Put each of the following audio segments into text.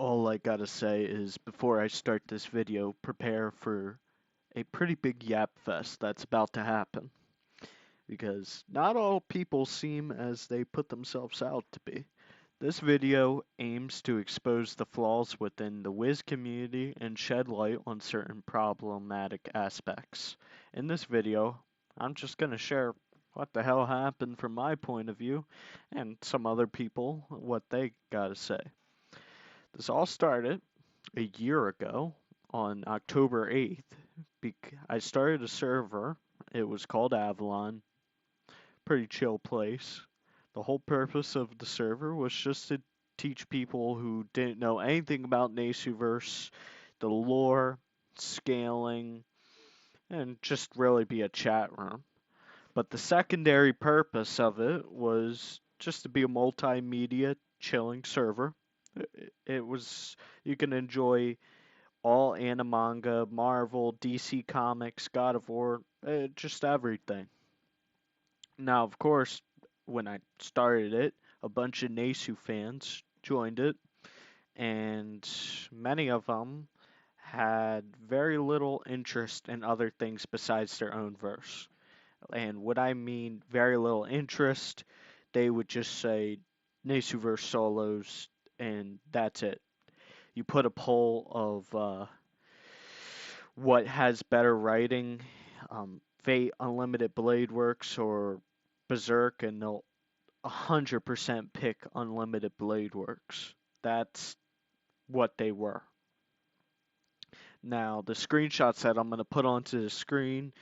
All I gotta say is before I start this video, prepare for a pretty big yap fest that's about to happen. Because not all people seem as they put themselves out to be. This video aims to expose the flaws within the Wiz community and shed light on certain problematic aspects. In this video, I'm just gonna share what the hell happened from my point of view and some other people what they gotta say. This all started a year ago on October 8th. I started a server. It was called Avalon. Pretty chill place. The whole purpose of the server was just to teach people who didn't know anything about Nasuverse, the lore, scaling, and just really be a chat room. But the secondary purpose of it was just to be a multimedia chilling server. It was you can enjoy all anime manga, Marvel, DC Comics, God of War, just everything. Now, of course, when I started it, a bunch of Nasu fans joined it, and many of them had very little interest in other things besides their own verse. And what I mean very little interest, they would just say Nasu verse solos, and that's it. You put a poll of what has better writing, Fate Unlimited Blade Works or Berserk, and they'll 100% pick Unlimited Blade Works. That's what they were. Now, the screenshots that I'm going to put onto the screen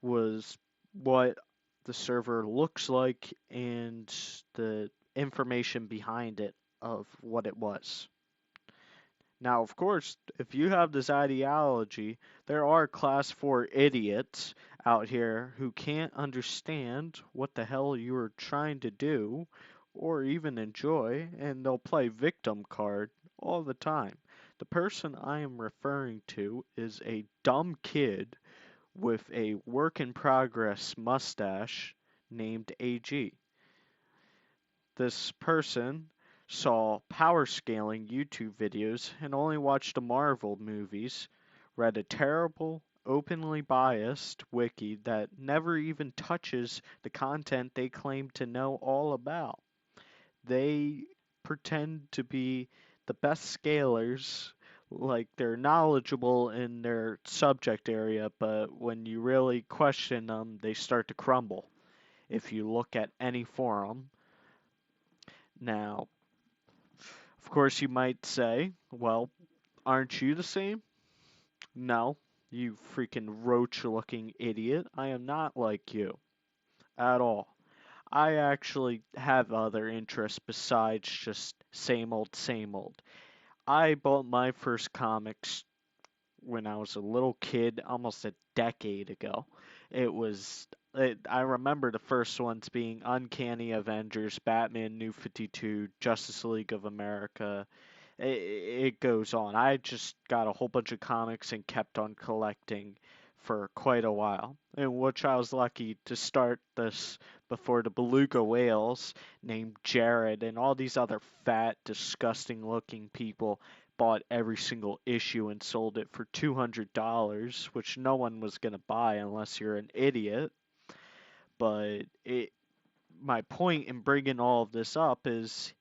was what the server looks like and the information behind it of what it was. Now, of course, if you have this ideology, there are class 4 idiots out here who can't understand what the hell you're trying to do or even enjoy, and they'll play victim card all the time. The person I am referring to is a dumb kid with a work in progress mustache named AG. This person saw power scaling YouTube videos and only watched the Marvel movies, read a terrible, openly biased wiki that never even touches the content they claim to know all about. They pretend to be the best scalers, like they're knowledgeable in their subject area, but when you really question them, they start to crumble. If you look at any forum, now, of course, you might say, well, aren't you the same? No, you freaking roach looking idiot. I am not like you at all. I actually have other interests besides just same old, same old. I bought my first comics when I was a little kid, almost a decade ago. I remember the first ones being Uncanny Avengers, Batman New 52, Justice League of America. It goes on. I just got a whole bunch of comics and kept on collecting for quite a while, in which I was lucky to start this before the beluga whales named Jared and all these other fat, disgusting looking people bought every single issue and sold it for $200, which no one was going to buy unless you're an idiot. But my point in bringing all of this up is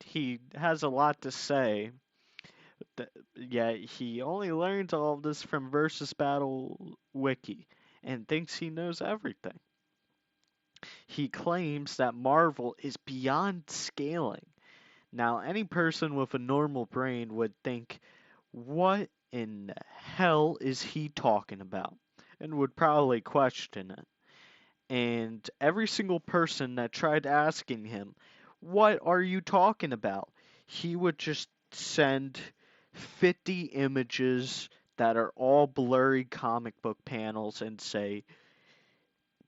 he has a lot to say, yet he only learns all of this from Versus Battle Wiki and thinks he knows everything. He claims that Marvel is beyond scaling. Now, any person with a normal brain would think, what in the hell is he talking about? And would probably question it. And every single person that tried asking him, what are you talking about? He would just send 50 images that are all blurry comic book panels and say,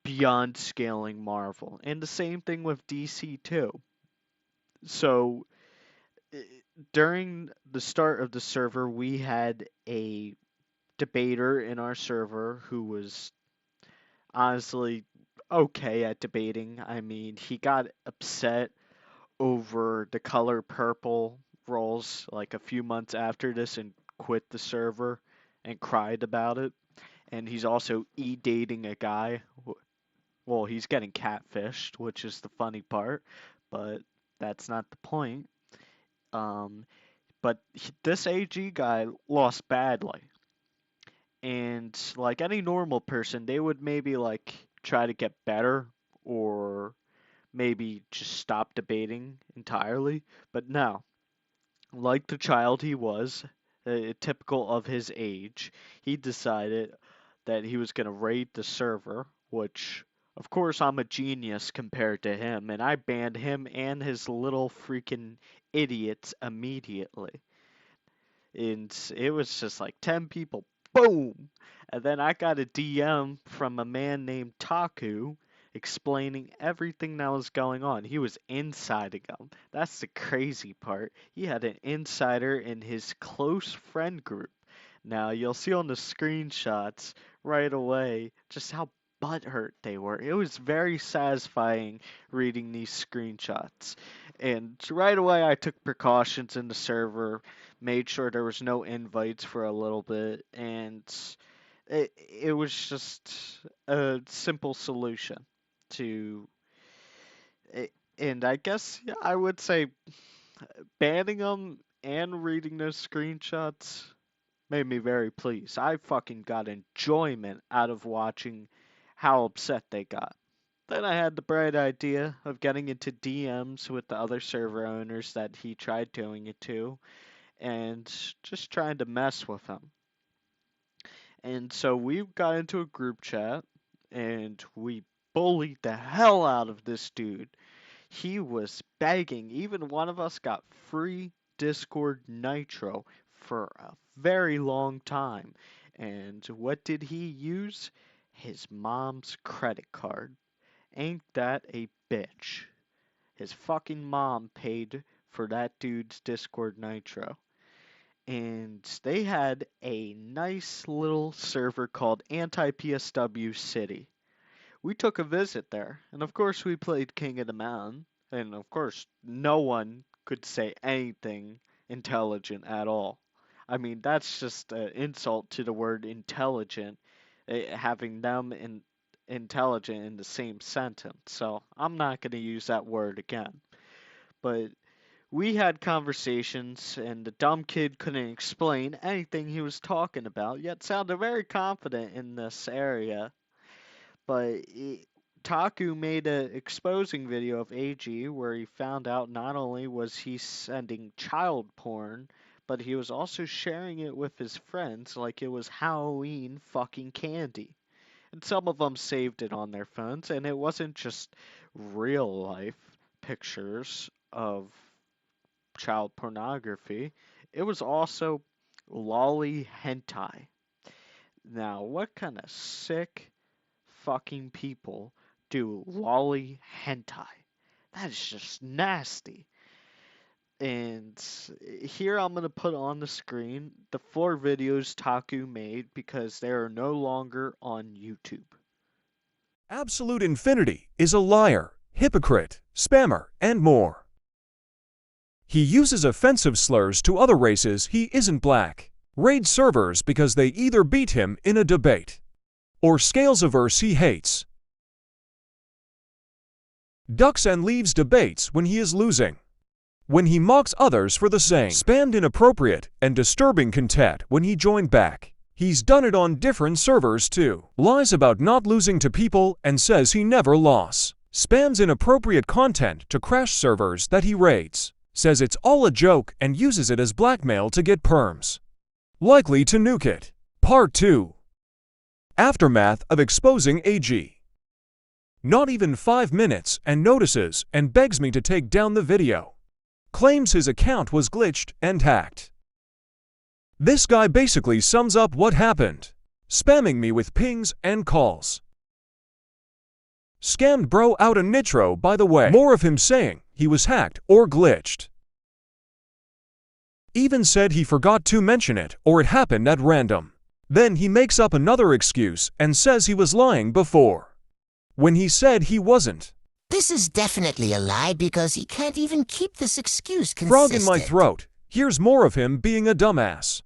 beyond scaling Marvel. And the same thing with DC too. So during the start of the server, we had a debater in our server who was honestly okay at debating. I mean, he got upset over the color purple roles like a few months after this and quit the server and cried about it. And he's also dating a guy. Well, he's getting catfished, which is the funny part, but that's not the point. Um, but this AG guy lost badly. And like any normal person, they would maybe like try to get better or maybe just stop debating entirely. But no, like the child he was, typical of his age, he decided that he was going to raid the server, which, of course, I'm a genius compared to him, and I banned him and his little freaking idiots immediately. And it was just like 10 people, boom! And then I got a DM from a man named Taku explaining everything that was going on. He was insiding them. That's the crazy part. He had an insider in his close friend group. Now, you'll see on the screenshots right away just how butthurt they were. It was very satisfying reading these screenshots. And right away, I took precautions in the server, made sure there was no invites for a little bit, and it was just a simple solution to it. And I guess yeah, I would say banning them and reading those screenshots made me very pleased. I fucking got enjoyment out of watching how upset they got. Then I had the bright idea of getting into DMs with the other server owners that he tried doing it to and just trying to mess with him. And so we got into a group chat and we bullied the hell out of this dude. He was begging. Even one of us got free Discord Nitro for a very long time. And what did he use? His mom's credit card. Ain't that a bitch? His fucking mom paid for that dude's Discord Nitro. And they had a nice little server called Anti-PSW City. We took a visit there, and of course we played King of the Mountain, and of course no one could say anything intelligent at all. I mean, that's just an insult to the word intelligent, having them intelligent in the same sentence. So I'm not going to use that word again. But we had conversations, and the dumb kid couldn't explain anything he was talking about, yet sounded very confident in this area. But Taku made an exposing video of AG where he found out not only was he sending child porn, but he was also sharing it with his friends like it was Halloween fucking candy. And some of them saved it on their phones, and it wasn't just real life pictures of child pornography. It was also lolly hentai. Now, what kind of sick fucking people do lolly hentai? That is just nasty. And here I'm going to put on the screen the 4 videos Taku made because they are no longer on YouTube. Absolute Infinity is a liar, hypocrite, spammer, and more. He uses offensive slurs to other races he isn't black, raids servers because they either beat him in a debate or scales a verse he hates, ducks and leaves debates when he is losing, when he mocks others for the same, spammed inappropriate and disturbing content when he joined back. He's done it on different servers too. Lies about not losing to people and says he never lost. Spams inappropriate content to crash servers that he raids. Says it's all a joke and uses it as blackmail to get perms. Likely to nuke it. Part 2. Aftermath of exposing AG. Not even 5 minutes and notices and begs me to take down the video. Claims his account was glitched and hacked. This guy basically sums up what happened. Spamming me with pings and calls. Scammed bro out a nitro, by the way. More of him saying he was hacked or glitched. Even said he forgot to mention it or it happened at random. Then he makes up another excuse and says he was lying before, when he said he wasn't. This is definitely a lie because he can't even keep this excuse consistent. Frog in my throat. Here's more of him being a dumbass.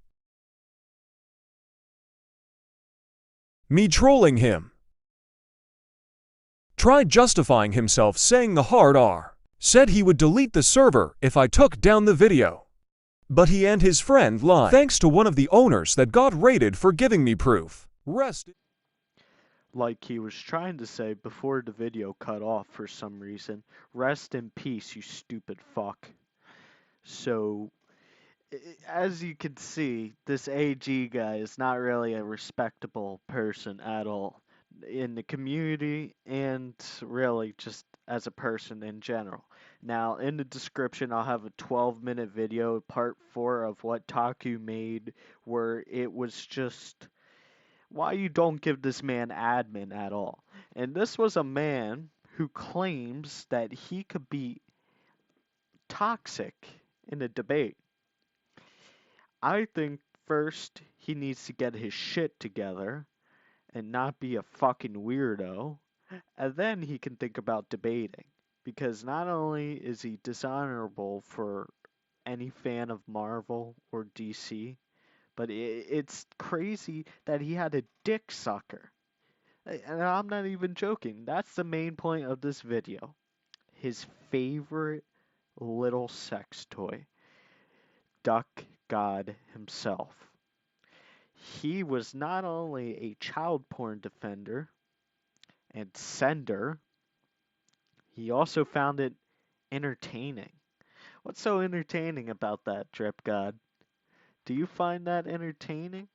Me trolling him. Tried justifying himself saying the hard R. Said he would delete the server if I took down the video. But he and his friend lied. Thanks to one of the owners that got raided for giving me proof. Rest. Like he was trying to say before the video cut off for some reason. Rest in peace, you stupid fuck. So, as you can see, this AG guy is not really a respectable person at all in the community and really just as a person in general. Now, in the description, I'll have a 12-minute video, part 4 of what Taku made, where it was just why you don't give this man admin at all. And this was a man who claims that he could be toxic in a debate. I think first he needs to get his shit together and not be a fucking weirdo, and then he can think about debating. Because not only is he dishonorable for any fan of Marvel or DC, but it's crazy that he had a dick sucker. And I'm not even joking. That's the main point of this video. His favorite little sex toy, Duck God himself. He was not only a child porn defender and sender, he also found it entertaining. What's so entertaining about that, Drip God? Do you find that entertaining?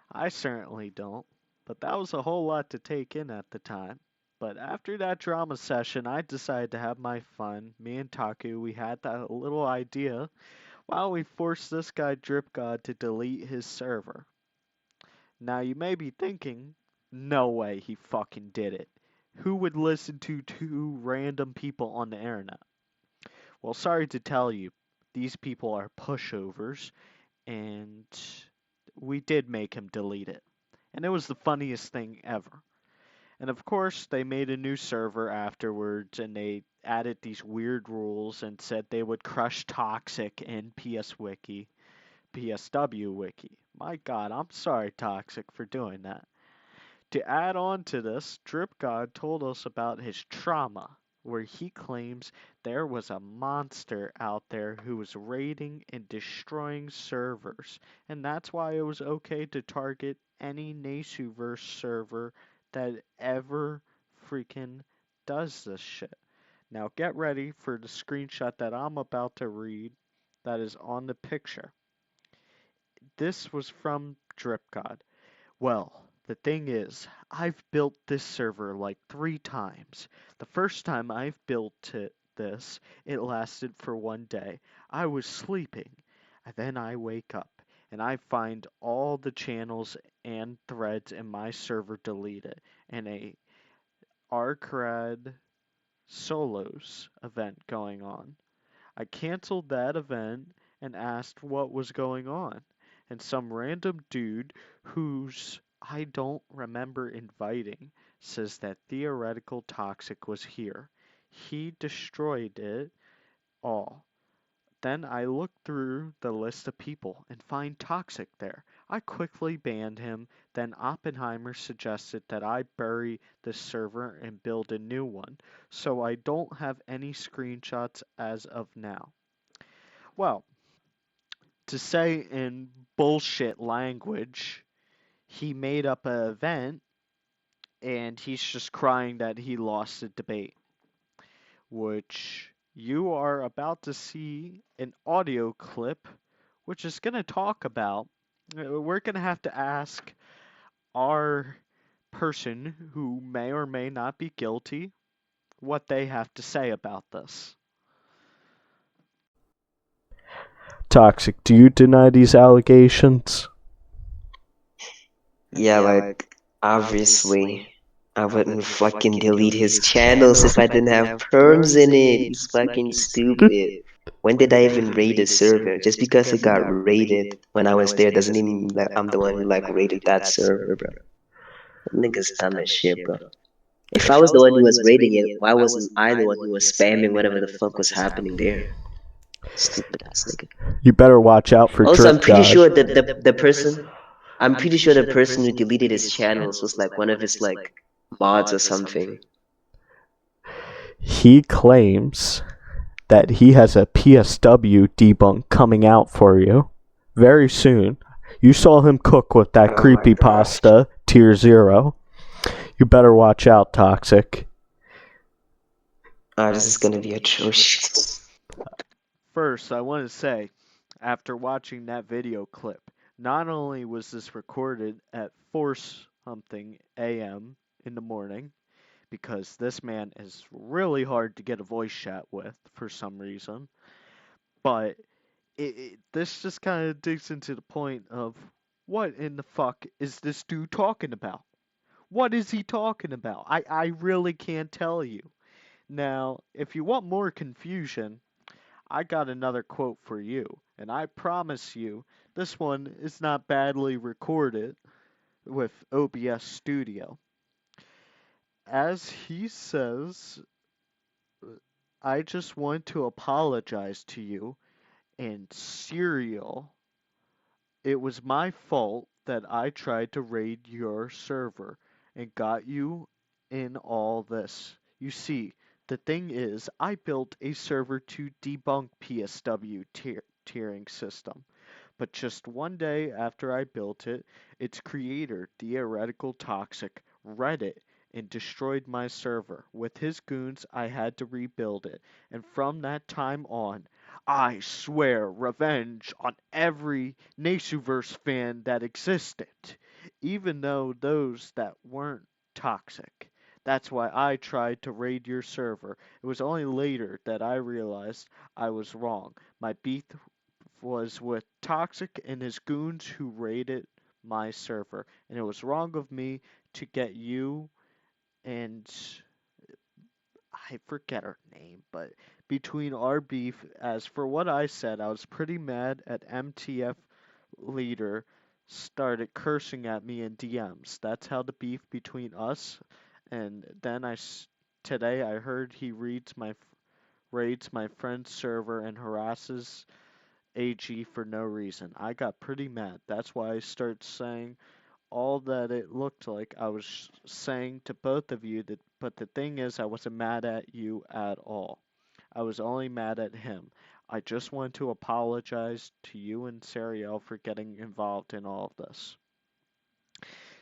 I certainly don't, but that was a whole lot to take in at the time. But after that drama session, I decided to have my fun. Me and Taku, we had that little idea while we forced this guy Drip God to delete his server. Now you may be thinking, no way he fucking did it. Who would listen to two random people on the internet? Well, sorry to tell you, these people are pushovers, and we did make him delete it. And it was the funniest thing ever. And of course, they made a new server afterwards, and they added these weird rules and said they would crush Toxic in PS Wiki, PSW Wiki. My god, I'm sorry, Toxic, for doing that. To add on to this, Drip God told us about his trauma, where he claims there was a monster out there who was raiding and destroying servers, and that's why it was okay to target any Nasuverse server that ever freaking does this shit. Now get ready for the screenshot that I'm about to read that is on the picture. This was from Drip God. Well, the thing is, I've built this server like 3 times. The first time I've built this, it lasted for 1 day. I was sleeping, and then I wake up, and I find all the channels and threads in my server deleted, and a Arcrad Solos event going on. I canceled that event and asked what was going on, and some random dude who's I don't remember inviting says that theoretical toxic was here. He destroyed it all. Then I look through the list of people and find Toxic there. I quickly banned him, then Oppenheimer suggested that I bury the server and build a new one, so I don't have any screenshots as of now. Well, to say in bullshit language, he made up an event and he's just crying that he lost the debate, which you are about to see an audio clip which is going to talk about. We're going to have to ask our person who may or may not be guilty what they have to say about this. Toxic, do you deny these allegations? Yeah, like, obviously, I wouldn't fucking delete his channels if I didn't have perms in it. He's fucking stupid. When did I even raid his server? Just because it got raided when I was there doesn't even mean that I'm the one who like raided that server, bro. That nigga's dumb as shit, bro. If I was the one who was raiding it, why wasn't I the one who was spamming whatever the fuck was happening there? Stupid ass nigga. You better watch out for Also, I'm Drip pretty God. sure that the person, I'm pretty sure the person who deleted his channels was like one of his like mods or something. He claims that he has a PSW debunk coming out for you very soon. You saw him cook with that Oh my creepy gosh. pasta tier 0. You better watch out, Toxic. Oh, this is gonna be atrocious. First, I want to say, after watching that video clip, not only was this recorded at 4 something a.m. in the morning, because this man is really hard to get a voice chat with for some reason, but this just kind of digs into the point of what in the fuck is this dude talking about? What is he talking about? I really can't tell you. Now, if you want more confusion, I got another quote for you, and I promise you, this one is not badly recorded with OBS Studio. As he says, I just want to apologize to you and Sariel. It was my fault that I tried to raid your server and got you in all this. You see, the thing is, I built a server to debunk PSW tiering system. But just one day after I built it, its creator, Theoretical Toxic, read it and destroyed my server. With his goons, I had to rebuild it. And from that time on, I swear revenge on every Nasuverse fan that existed, even though those that weren't toxic. That's why I tried to raid your server. It was only later that I realized I was wrong. My beef was with Toxic and his goons who raided my server, and it was wrong of me to get you and I forget her name, but between our beef, as for what I said, I was pretty mad at MTF leader started cursing at me in DMs. That's how the beef between us, and then today I heard he raids my friend's server and harasses AG for no reason. I got pretty mad. That's why I started saying all that it looked like I was saying to both of you that, but the thing is I wasn't mad at you at all. I was only mad at him. I just want to apologize to you and Sariel for getting involved in all of this.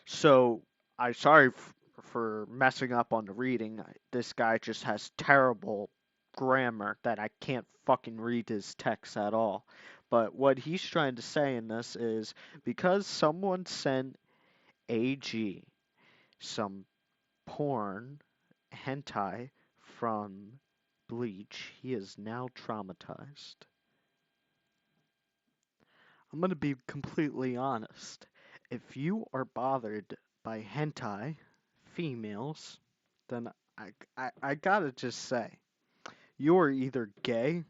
So, I'm sorry for messing up on the reading. This guy just has terrible grammar that I can't fucking read his text at all. But what he's trying to say in this is because someone sent AG some porn hentai from Bleach, he is now traumatized. I'm gonna be completely honest. If you are bothered by hentai females, then I gotta just say, you are either gay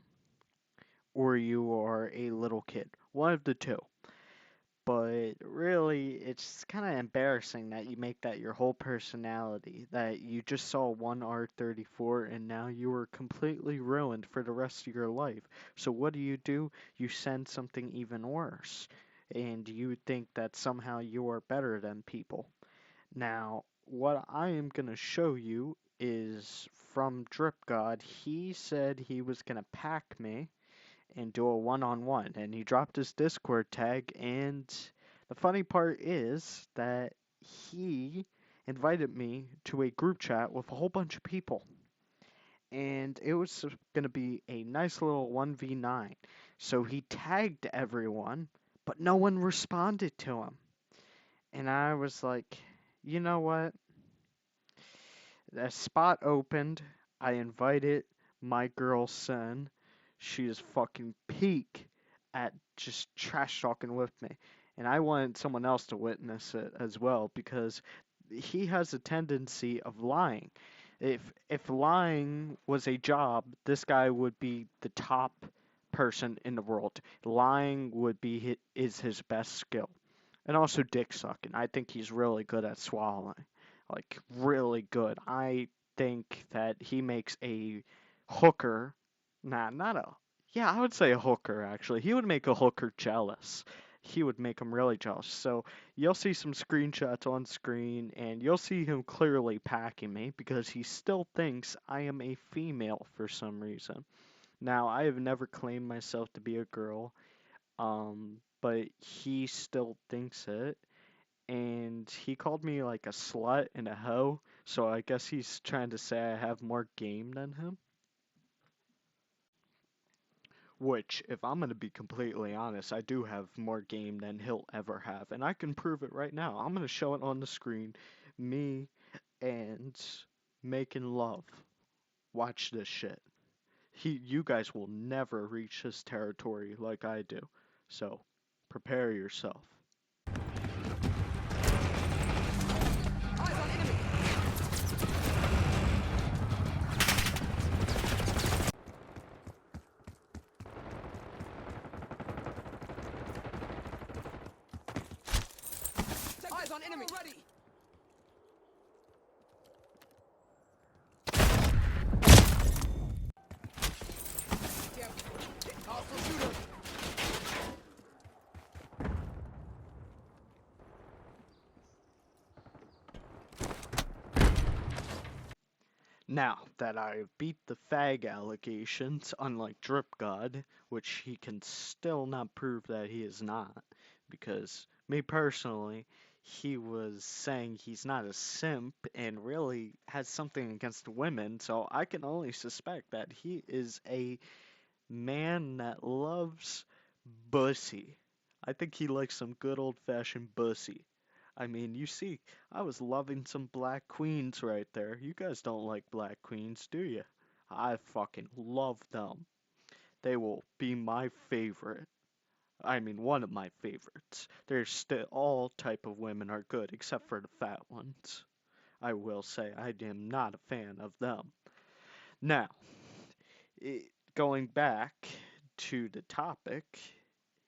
or you are a little kid. One of the two. But really, it's kind of embarrassing that you make that your whole personality. That you just saw one R34 and now you are completely ruined for the rest of your life. So what do? You send something even worse. And you think that somehow you are better than people. Now, what I am going to show you is from Drip God. He said he was going to pack me and do a one-on-one, and he dropped his Discord tag, and the funny part is that he invited me to a group chat with a whole bunch of people, and it was going to be a nice little 1v9. So he tagged everyone, but no one responded to him. And I was like, you know what? A spot opened. I invited my girl Sen. She is fucking peak at just trash talking with me. And I wanted someone else to witness it as well because he has a tendency of lying. If lying was a job, this guy would be the top person in the world. Lying would be is his best skill. And also dick sucking. I think he's really good at swallowing. Like really good. I think that he makes a hooker, not a Yeah, I would say a hooker, actually. He would make a hooker jealous. He would make him really jealous. So you'll see some screenshots on screen, and you'll see him clearly packing me because he still thinks I am a female for some reason. Now, I have never claimed myself to be a girl, but he still thinks it. And he called me like a slut and a hoe, so I guess he's trying to say I have more game than him. Which, if I'm going to be completely honest, I do have more game than he'll ever have. And I can prove it right now. I'm going to show it on the screen. Me and making love. Watch this shit. You guys will never reach his territory like I do. So, prepare yourself. Eyes on enemy! Ready! Hostile shooter! Now that I've beat the fag allegations, unlike Drip God, which he can still not prove that he is not, because me personally, he was saying he's not a simp and really has something against women, so I can only suspect that he is a man that loves bussy. I think he likes some good old fashioned bussy. I mean, you see, I was loving some black queens right there. You guys don't like black queens, do you? I fucking love them. They will be my favorite. I mean, one of my favorites. There's still all type of women are good except for the fat ones. I will say I am not a fan of them. Now, going back to the topic,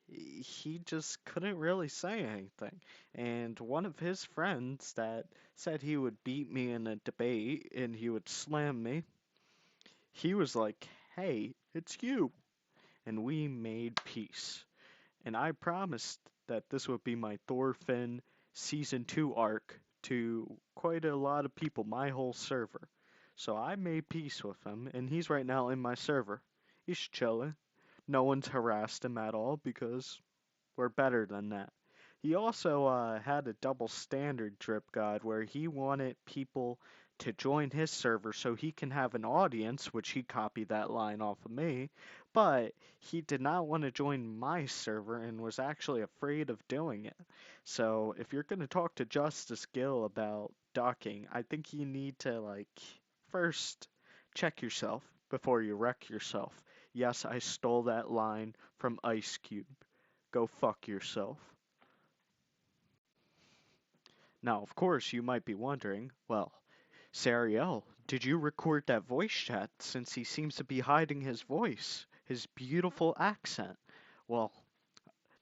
he just couldn't really say anything. And one of his friends that said he would beat me in a debate and he would slam me, he was like, "Hey, it's you." And we made peace. And I promised that this would be my Thorfinn Season 2 arc to quite a lot of people, my whole server. So I made peace with him, and he's right now in my server. He's chilling. No one's harassed him at all because we're better than that. He also had a double standard drip god where he wanted people to join his server so he can have an audience, which he copied that line off of me, but he did not want to join my server and was actually afraid of doing it. So if you're going to talk to Justice Gill about ducking, I think you need to first check yourself before you wreck yourself. Yes, I stole that line from Ice Cube. Go fuck yourself. Now, of course, you might be wondering, well, Sariel, did you record that voice chat since he seems to be hiding his voice, his beautiful accent? Well,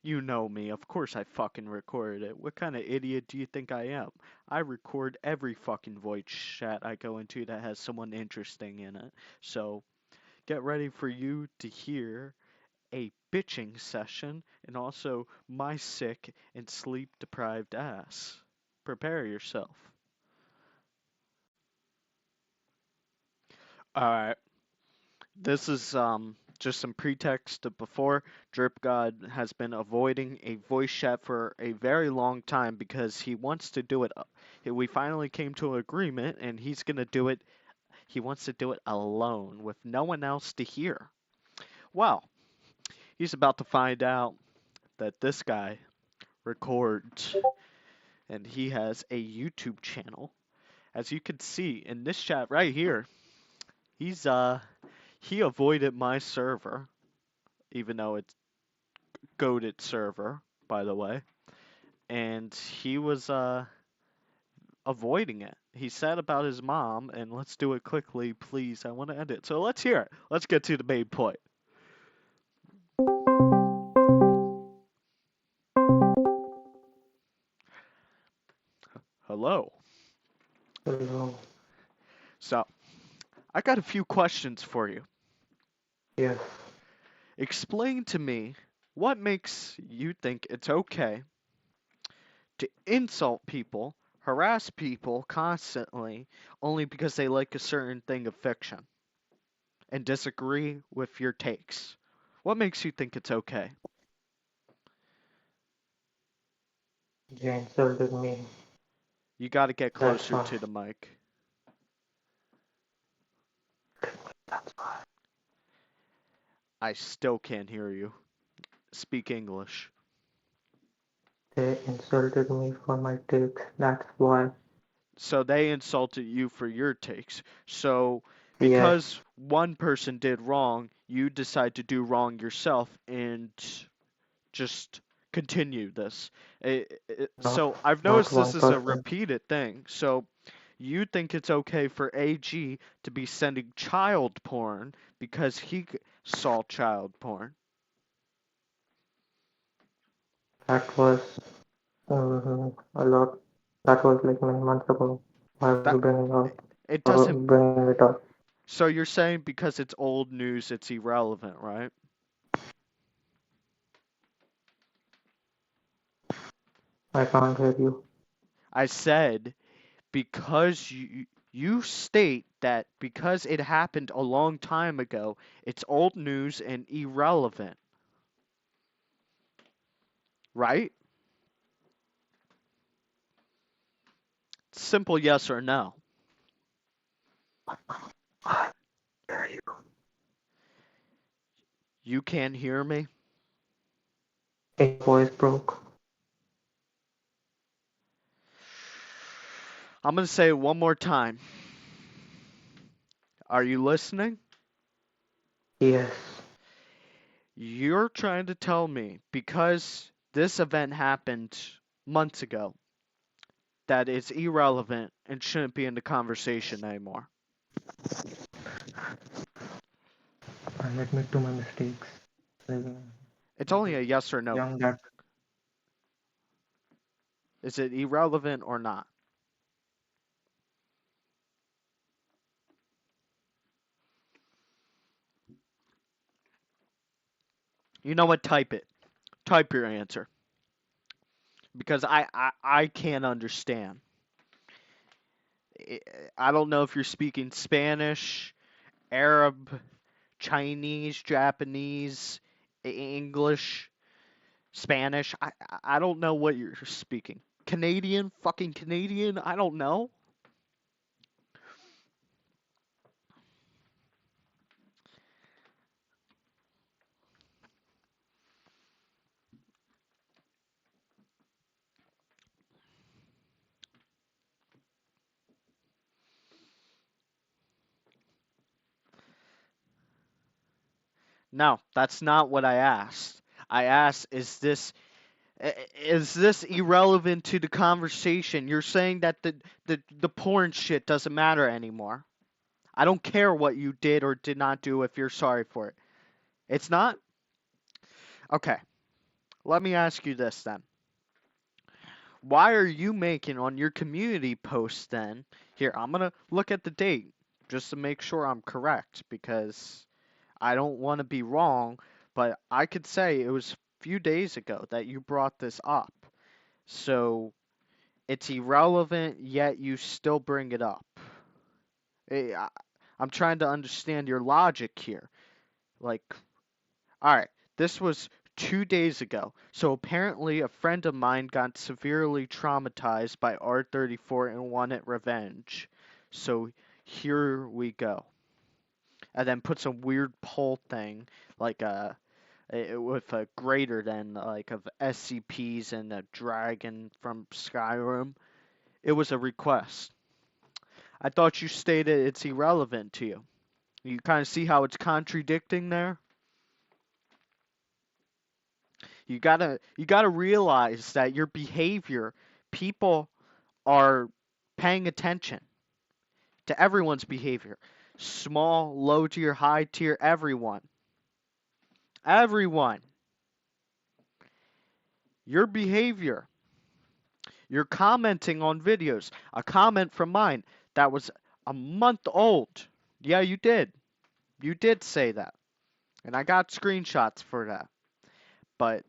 you know me, of course I fucking recorded it. What kind of idiot do you think I am? I record every fucking voice chat I go into that has someone interesting in it. So, get ready for you to hear a bitching session and also my sick and sleep deprived ass. Prepare yourself. Alright, this is just some pretext of before. Drip God has been avoiding a voice chat for a very long time because he wants to do it. We finally came to an agreement and he's gonna do it. He wants to do it alone with no one else to hear. Well, he's about to find out that this guy records and he has a YouTube channel. As you can see in this chat right here, he's he avoided my server, even though it's goated server, by the way, and he was avoiding it. He said about his mom, and let's do it quickly, please. I want to end it. So let's hear it. Let's get to the main point. Hello. Hello. So, I got a few questions for you. Yeah. Explain to me what makes you think it's okay to insult people, harass people constantly only because they like a certain thing of fiction and disagree with your takes. What makes you think it's okay? You insulted me. You got to get That's closer why. to the mic. That's why. I still can't hear you. Speak English. They insulted me for my takes. That's why. So they insulted you for your takes. So Yes. because one person did wrong, you decide to do wrong yourself and just continue this. No. So I've Not noticed one this is a person. repeated thing. So you think it's okay for AG to be sending child porn because he saw child porn. That was a lot. That was like many months ago. Why are That you bringing up it or doesn't. bringing it up? So you're saying because it's old news, it's irrelevant, right? I can't hear you. I said because you state that because it happened a long time ago, it's old news and irrelevant, right? Simple yes or no. I hear you. You can't hear me? Your voice broke. I'm going to say it one more time. Are you listening? Yes. You're trying to tell me because this event happened months ago that it's irrelevant and shouldn't be in the conversation anymore. I admit to my mistakes. Like, It's only a yes or no. young that Is it irrelevant or not? You know what? Type it. Type your answer. Because I can't understand. I don't know if you're speaking Spanish, Arab, Chinese, Japanese, English, Spanish. I don't know what you're speaking. Canadian, fucking Canadian. I don't know. No, that's not what I asked. I asked, is this irrelevant to the conversation? You're saying that the porn shit doesn't matter anymore. I don't care what you did or did not do if you're sorry for it. It's not? Okay. Let me ask you this then. Why are you making on your community post then? Here, I'm going to look at the date just to make sure I'm correct because I don't want to be wrong, but I could say it was a few days ago that you brought this up. So it's irrelevant, yet you still bring it up. I'm trying to understand your logic here. Like, all right, this was 2 days ago. So apparently, a friend of mine got severely traumatized by R34 and wanted revenge. So here we go. And then put some weird poll thing, like with a greater than like of SCPs and a dragon from Skyrim. It was a request. I thought you stated it's irrelevant to you. You kind of see how it's contradicting there? You gotta realize that your behavior, people are paying attention to everyone's behavior. Small, low tier, high tier, everyone. Everyone. Your behavior. You're commenting on videos. A comment from mine that was a month old. Yeah, you did. You did say that. And I got screenshots for that. But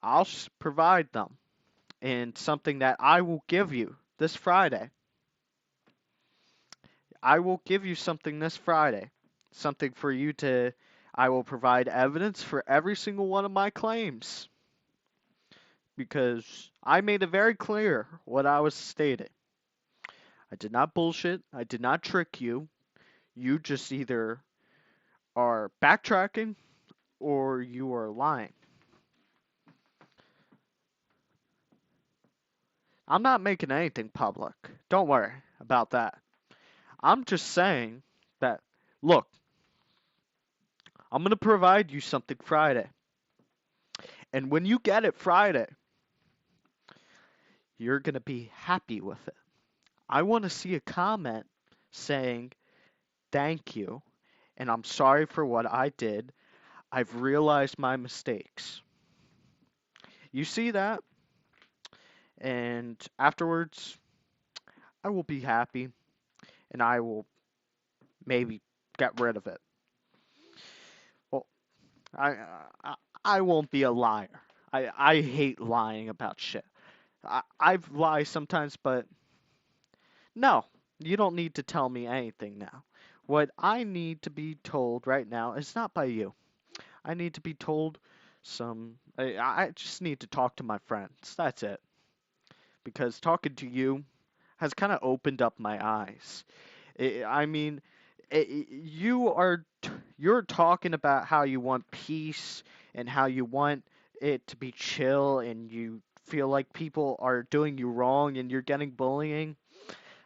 I'll provide them. And something that I will give you this Friday. I will give you something this Friday. Something for you to. I will provide evidence for every single one of my claims. Because I made it very clear what I was stating. I did not bullshit. I did not trick you. You just either are backtracking or you are lying. I'm not making anything public. Don't worry about that. I'm just saying that, look, I'm going to provide you something Friday. And when you get it Friday, you're going to be happy with it. I want to see a comment saying, thank you, and I'm sorry for what I did. I've realized my mistakes. You see that? And afterwards, I will be happy and I will maybe get rid of it. Well, I I, I won't be a liar. I hate lying about shit. I've lied sometimes, but no, you don't need to tell me anything now. What I need to be told right now is not by you. I need to be told I just need to talk to my friends. That's it. Because talking to you has kind of opened up my eyes. I mean, you're talking about how you want peace and how you want it to be chill and you feel like people are doing you wrong and you're getting bullying.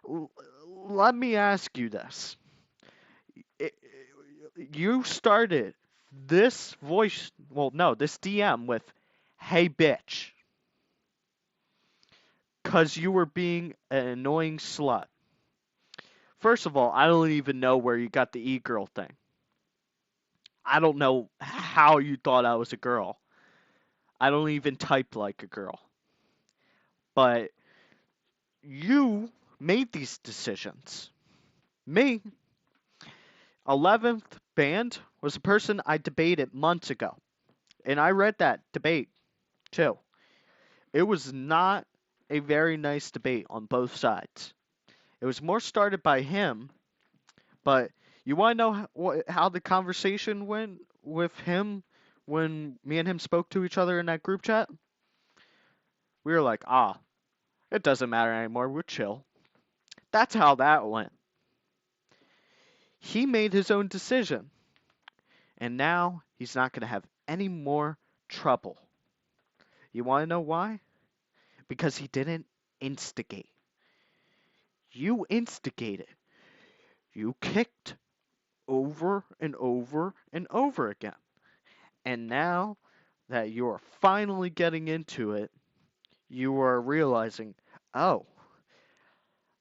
L- Let me ask you this. I- You started this this DM with, "Hey bitch," because you were being an annoying slut. First of all, I don't even know where you got the e-girl thing. I don't know how you thought I was a girl. I don't even type like a girl. But you made these decisions. Me, 11th band, was a person I debated months ago. And I read that debate, too. It was not a very nice debate on both sides. It was more started by him, but you want to know how the conversation went with him when me and him spoke to each other in that group chat? We were like, it doesn't matter anymore. We're chill. That's how that went. He made his own decision, and now he's not going to have any more trouble. You want to know why? Because he didn't instigate. You instigated. You kicked over and over and over again. And now that you are finally getting into it, you are realizing, oh,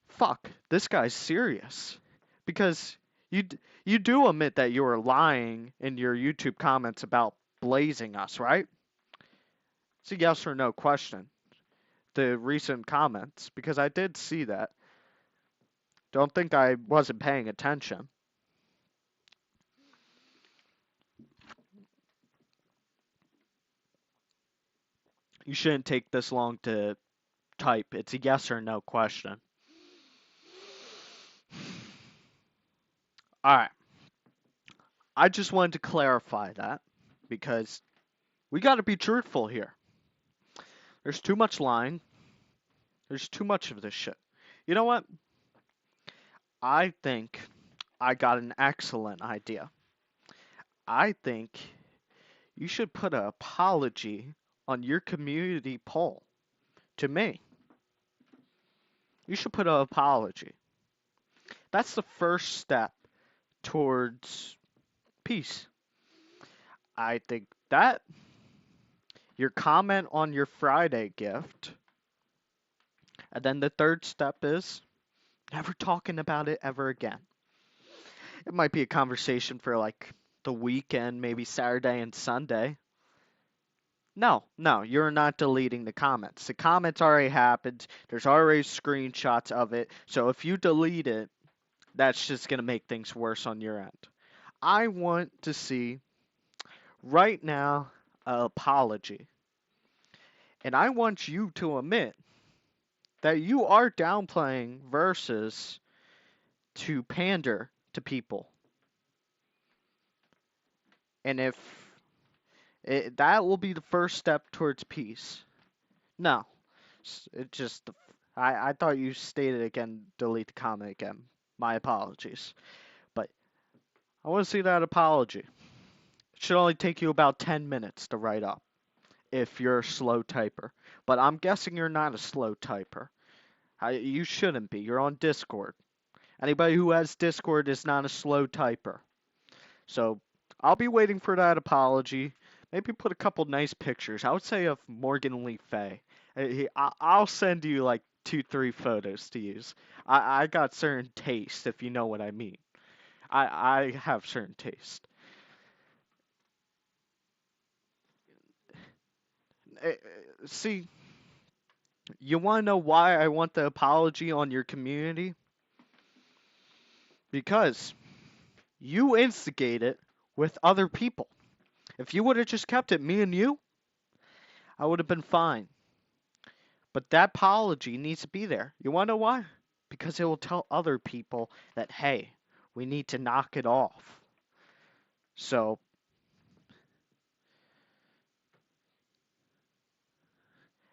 fuck, this guy's serious. Because you do admit that you were lying in your YouTube comments about blazing us, right? It's a yes or no question. The recent comments, because I did see that. Don't think I wasn't paying attention. You shouldn't take this long to type. It's a yes or no question. Alright. I just wanted to clarify that because we gotta be truthful here. There's too much lying. There's too much of this shit. You know what? I think I got an excellent idea. I think you should put an apology on your community poll to me. You should put an apology. That's the first step towards peace. I think that your comment on your Friday gift, and then the third step is never talking about it ever again. It might be a conversation for like the weekend, maybe Saturday and Sunday. No, you're not deleting the comments. The comments already happened. There's already screenshots of it. So if you delete it, that's just going to make things worse on your end. I want to see right now an apology. And I want you to admit that you are downplaying versus to pander to people. And if that will be the first step towards peace. No, it just I thought you stated again. Delete the comment again. My apologies, but I want to see that apology. It should only take you about 10 minutes to write up if you're a slow typer. But I'm guessing you're not a slow typer. You shouldn't be. You're on Discord. Anybody who has Discord is not a slow typer. So I'll be waiting for that apology. Maybe put a couple nice pictures. I would say of Morgan Lee Fay. I'll send you like 2, 3 photos to use. I got certain taste, if you know what I mean. I have certain taste. See, you want to know why I want the apology on your community? Because you instigate it with other people. If you would have just kept it me and you, I would have been fine. But that apology needs to be there. You want to know why? Because it will tell other people that, hey, we need to knock it off. So,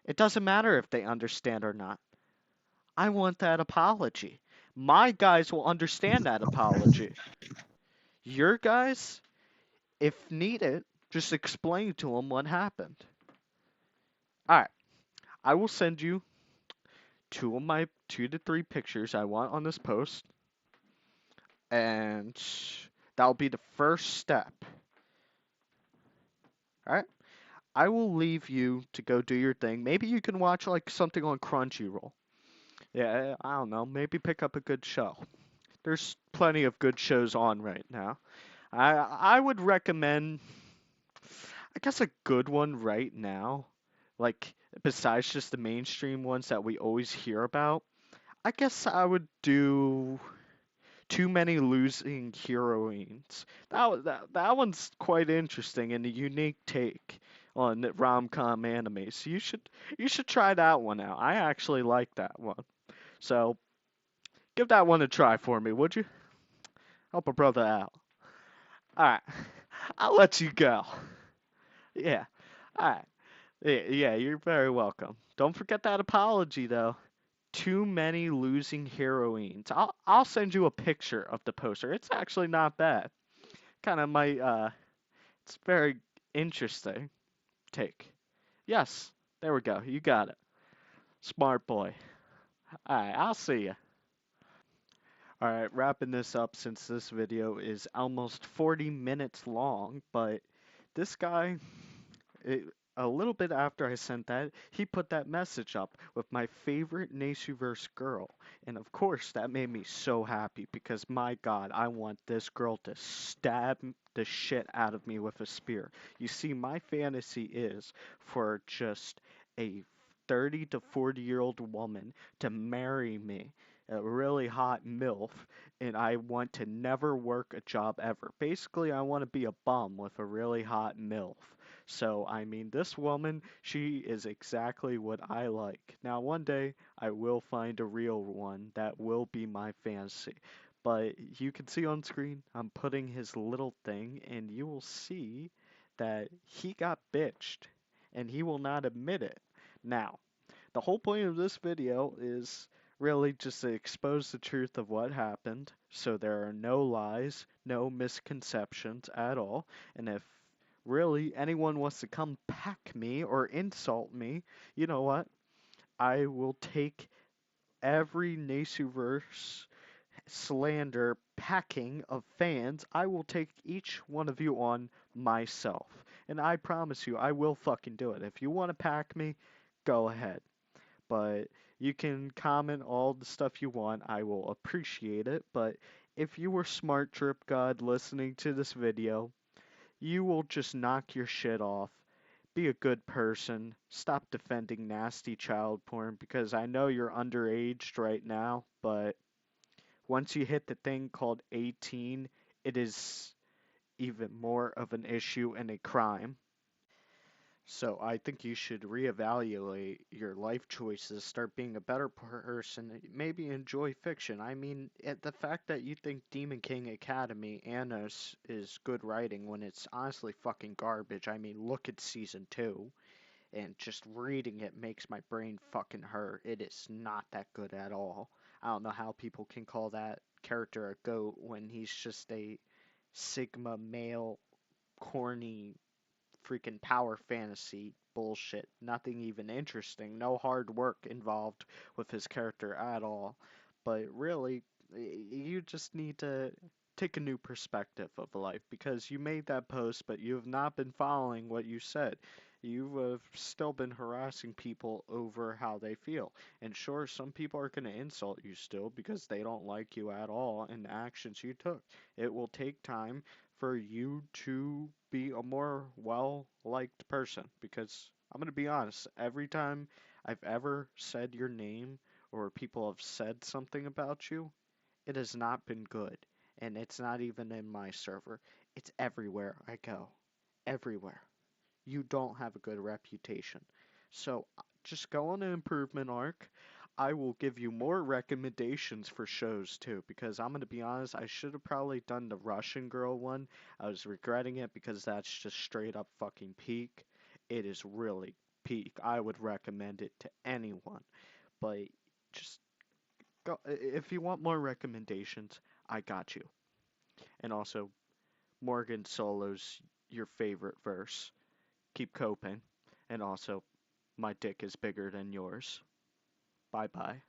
it doesn't matter if they understand or not. I want that apology. My guys will understand that apology. Your guys, if needed, just explain to them what happened. Alright, I will send you 2 to 3 pictures I want on this post. And that'll be the first step. Alright? I will leave you to go do your thing. Maybe you can watch like something on Crunchyroll. Yeah, I don't know. Maybe pick up a good show. There's plenty of good shows on right now. I would recommend, I guess, a good one right now. Like, besides just the mainstream ones that we always hear about. I guess I would do Too Many Losing Heroines. That one's quite interesting and a unique take on rom-com anime. So you should try that one out. I actually like that one. So give that one a try for me, would you? Help a brother out. All right, I'll let you go. Yeah. All right. Yeah, you're very welcome. Don't forget that apology though. Too Many Losing Heroines. I'll send you a picture of the poster. It's actually not bad. Kind of might it's very interesting take. Yes, there we go. You got it. Smart boy. All right, I'll see you. All right, wrapping this up since this video is almost 40 minutes long, but this guy it, a little bit after I sent that, he put that message up with my favorite Nasuverse girl. And of course, that made me so happy because my god, I want this girl to stab the shit out of me with a spear. You see, my fantasy is for just a 30 to 40-year-old woman to marry me. A really hot MILF, and I want to never work a job ever. Basically, I want to be a bum with a really hot MILF. So, I mean, this woman, she is exactly what I like. Now, one day, I will find a real one that will be my fantasy. But you can see on screen, I'm putting his little thing, and you will see that he got bitched, and he will not admit it. Now, the whole point of this video is really just to expose the truth of what happened, so there are no lies, no misconceptions at all, and if really anyone wants to come pack me or insult me, you know what? I will take every Nasuverse slander packing of fans. I will take each one of you on myself. And I promise you, I will fucking do it. If you want to pack me, go ahead. But you can comment all the stuff you want. I will appreciate it. But if you were Smart Trip God listening to this video, you will just knock your shit off. Be a good person. Stop defending nasty child porn because I know you're underaged right now, but once you hit the thing called 18, it is even more of an issue and a crime. So I think you should reevaluate your life choices, start being a better person, maybe enjoy fiction. I mean, the fact that you think Demon King Academy Annos is good writing when it's honestly fucking garbage. I mean, look at season 2, and just reading it makes my brain fucking hurt. It is not that good at all. I don't know how people can call that character a goat when he's just a Sigma male, corny freaking power fantasy bullshit. Nothing even interesting. No hard work involved with his character at all. But really, you just need to take a new perspective of life because you made that post, but you have not been following what you said. You have still been harassing people over how they feel. And sure, some people are going to insult you still because they don't like you at all and the actions you took. It will take time for you to be a more well liked person because I'm going to be honest, every time I've ever said your name or people have said something about you, it has not been good. And it's not even in my server, it's everywhere I go. Everywhere. You don't have a good reputation. So just go on an improvement arc. I will give you more recommendations for shows too, because I'm gonna be honest, I should have probably done the Russian girl one. I was regretting it because that's just straight up fucking peak. It is really peak. I would recommend it to anyone, but just go if you want more recommendations, I got you. And also, Morgan Solo's your favorite verse. Keep coping. And also, my dick is bigger than yours. Bye bye.